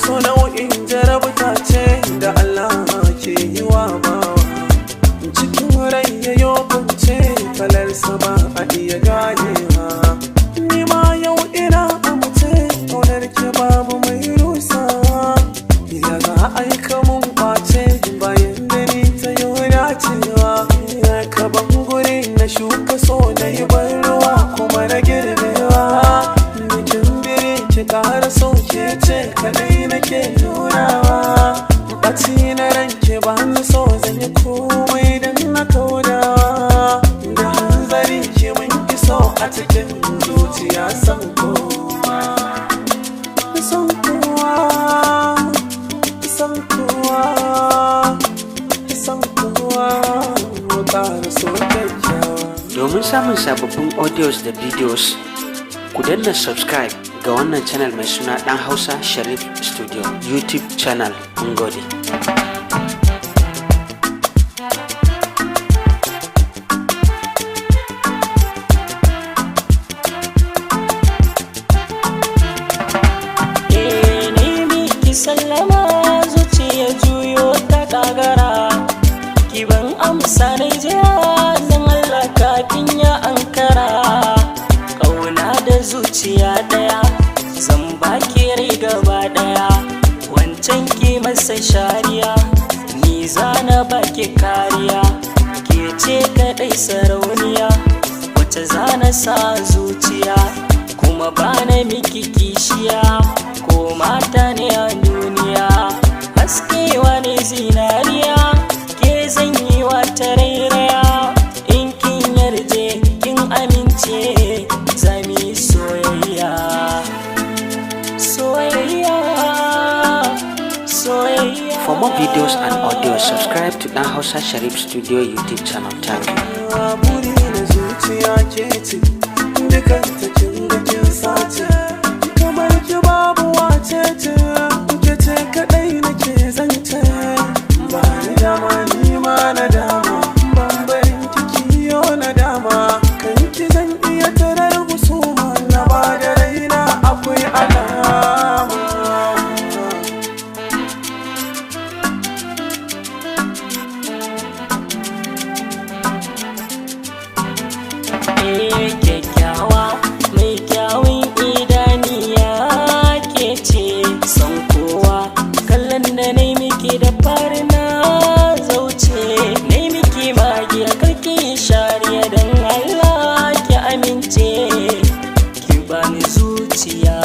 So nau'in jarabta ce da Allah ke yi wa bawa, cikin rai ya yokunce kalarsa ba a iya ganewa. Ni ma yau ina amince ƙaunar ki babu mai rusawa, ya za a yi kamun kwace bayan da ni ta yi dacewa. Ka ban guri na shuka so na yi ban ruwa kuma na girbewa, bikin biri ki ƙara sauke ce kadai nake nunawa. Ɓaci na ranke ba ni so zan yi komai don na kaudawa, da hanzari ki mun iso a cikin zuciya san kowa, san kowa, san kowa, san kowa, ƙara so kyakkyawa. Domin samun sababbin audios da videos, ku danna subscribe ga wannan channel mai suna Dan Hausa Sharif Studio YouTube channel. Mun gode. Sallama zuciya juyo ta kagara, kiban amsa na jiya don Allah kafin ya ankara. Ƙauna da zuciya daya zan baki rai gaba daya, wancan ki masa shariya ni zana baki kariya. Ke ce kadai sarauniya wacce zana sa zuciya, kuma bana miki kishiya ko mata ne a duniya. Haskewa ne zinariya ke zan yi wa tarairaya, in kin yarje kin amince zami soyayya. Soyayya, soyayya. For more videos and audio, subscribe to Dan Hausa Sharif Studio YouTube channel. Thank you. Buri na zuciya ke ce, dukan ta kin ga kin sace, kamar ki babu wace ce, ke ce kadai nake zance. Ba ni dama ni ma na dama, bambarin kiki yo na dama, kan ki zan iya tarar husuma na ba da raina akwai alama. Kyakkyawa mai kyawun idaniya ke ce son kowa, kallon da na miki da fari na zauce, na miki magiya karki shariya don Allah ki amince, ki bani zuciya